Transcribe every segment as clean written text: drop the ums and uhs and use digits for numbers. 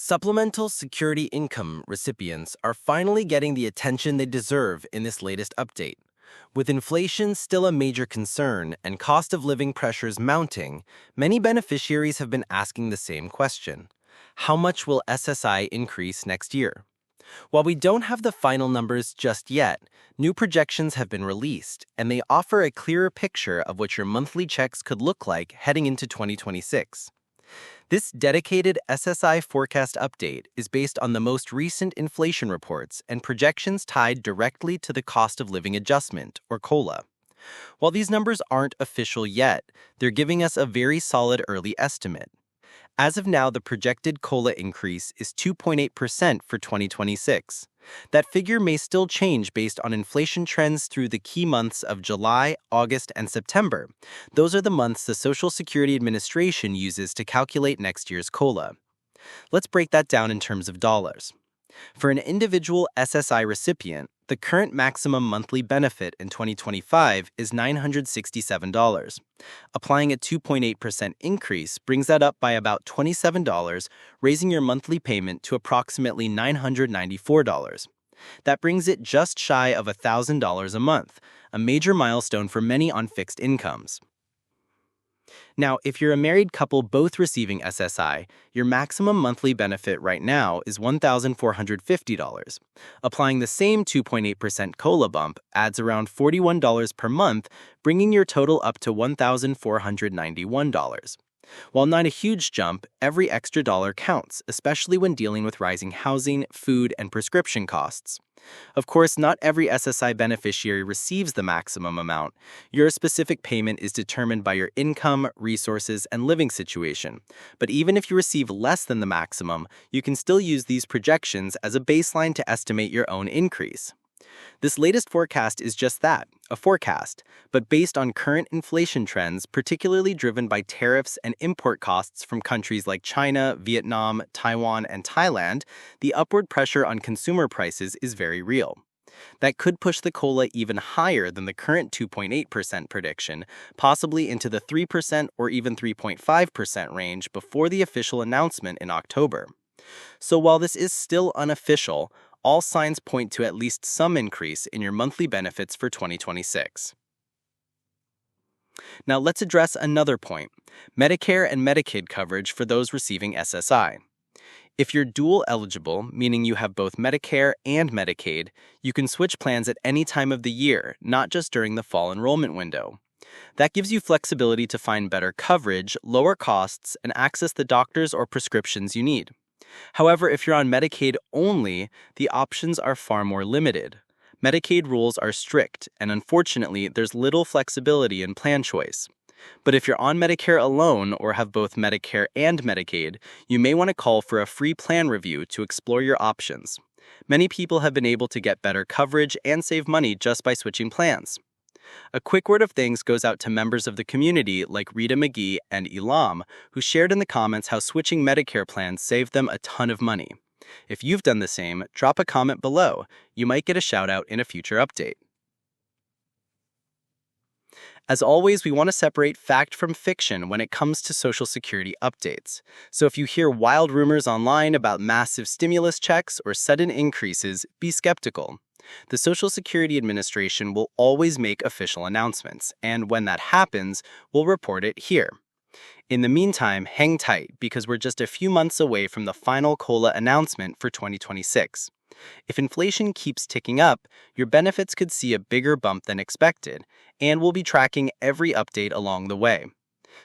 Supplemental Security Income recipients are finally getting the attention they deserve in this latest update. With inflation still a major concern and cost of living pressures mounting, many beneficiaries have been asking the same question. How much will SSI increase next year? While we don't have the final numbers just yet, new projections have been released, and they offer a clearer picture of what your monthly checks could look like heading into 2026. This dedicated SSI forecast update is based on the most recent inflation reports and projections tied directly to the cost of living adjustment, or COLA. While these numbers aren't official yet, they're giving us a very solid early estimate. As of now, the projected COLA increase is 2.8% for 2026. That figure may still change based on inflation trends through the key months of July, August, and September. Those are the months the Social Security Administration uses to calculate next year's COLA. Let's break that down in terms of dollars. For an individual SSI recipient, the current maximum monthly benefit in 2025 is $967. Applying a 2.8% increase brings that up by about $27, raising your monthly payment to approximately $994. That brings it just shy of $1,000 a month, a major milestone for many on fixed incomes. Now, if you're a married couple both receiving SSI, your maximum monthly benefit right now is $1,450. Applying the same 2.8% COLA bump adds around $41 per month, bringing your total up to $1,491. While not a huge jump, every extra dollar counts, especially when dealing with rising housing, food, and prescription costs. Of course, not every SSI beneficiary receives the maximum amount. Your specific payment is determined by your income, resources, and living situation. But even if you receive less than the maximum, you can still use these projections as a baseline to estimate your own increase. This latest forecast is just that, a forecast, but based on current inflation trends, particularly driven by tariffs and import costs from countries like China, Vietnam, Taiwan, and Thailand, the upward pressure on consumer prices is very real. That could push the COLA even higher than the current 2.8% prediction, possibly into the 3% or even 3.5% range before the official announcement in October. So while this is still unofficial, all signs point to at least some increase in your monthly benefits for 2026. Now let's address another point: Medicare and Medicaid coverage for those receiving SSI. If you're dual eligible, meaning you have both Medicare and Medicaid, you can switch plans at any time of the year, not just during the fall enrollment window. That gives you flexibility to find better coverage, lower costs, and access the doctors or prescriptions you need. However, if you're on Medicaid only, the options are far more limited. Medicaid rules are strict, and unfortunately, there's little flexibility in plan choice. But if you're on Medicare alone or have both Medicare and Medicaid, you may want to call for a free plan review to explore your options. Many people have been able to get better coverage and save money just by switching plans. A quick word of thanks goes out to members of the community like Rita McGee and Elam, who shared in the comments how switching Medicare plans saved them a ton of money. If you've done the same, drop a comment below. You might get a shout out in a future update. As always, we want to separate fact from fiction when it comes to Social Security updates. So if you hear wild rumors online about massive stimulus checks or sudden increases, be skeptical. The Social Security Administration will always make official announcements, and when that happens, we'll report it here. In the meantime, hang tight because we're just a few months away from the final COLA announcement for 2026. If inflation keeps ticking up, your benefits could see a bigger bump than expected, and we'll be tracking every update along the way.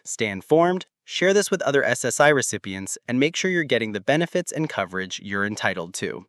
Stay informed, share this with other SSI recipients, and make sure you're getting the benefits and coverage you're entitled to.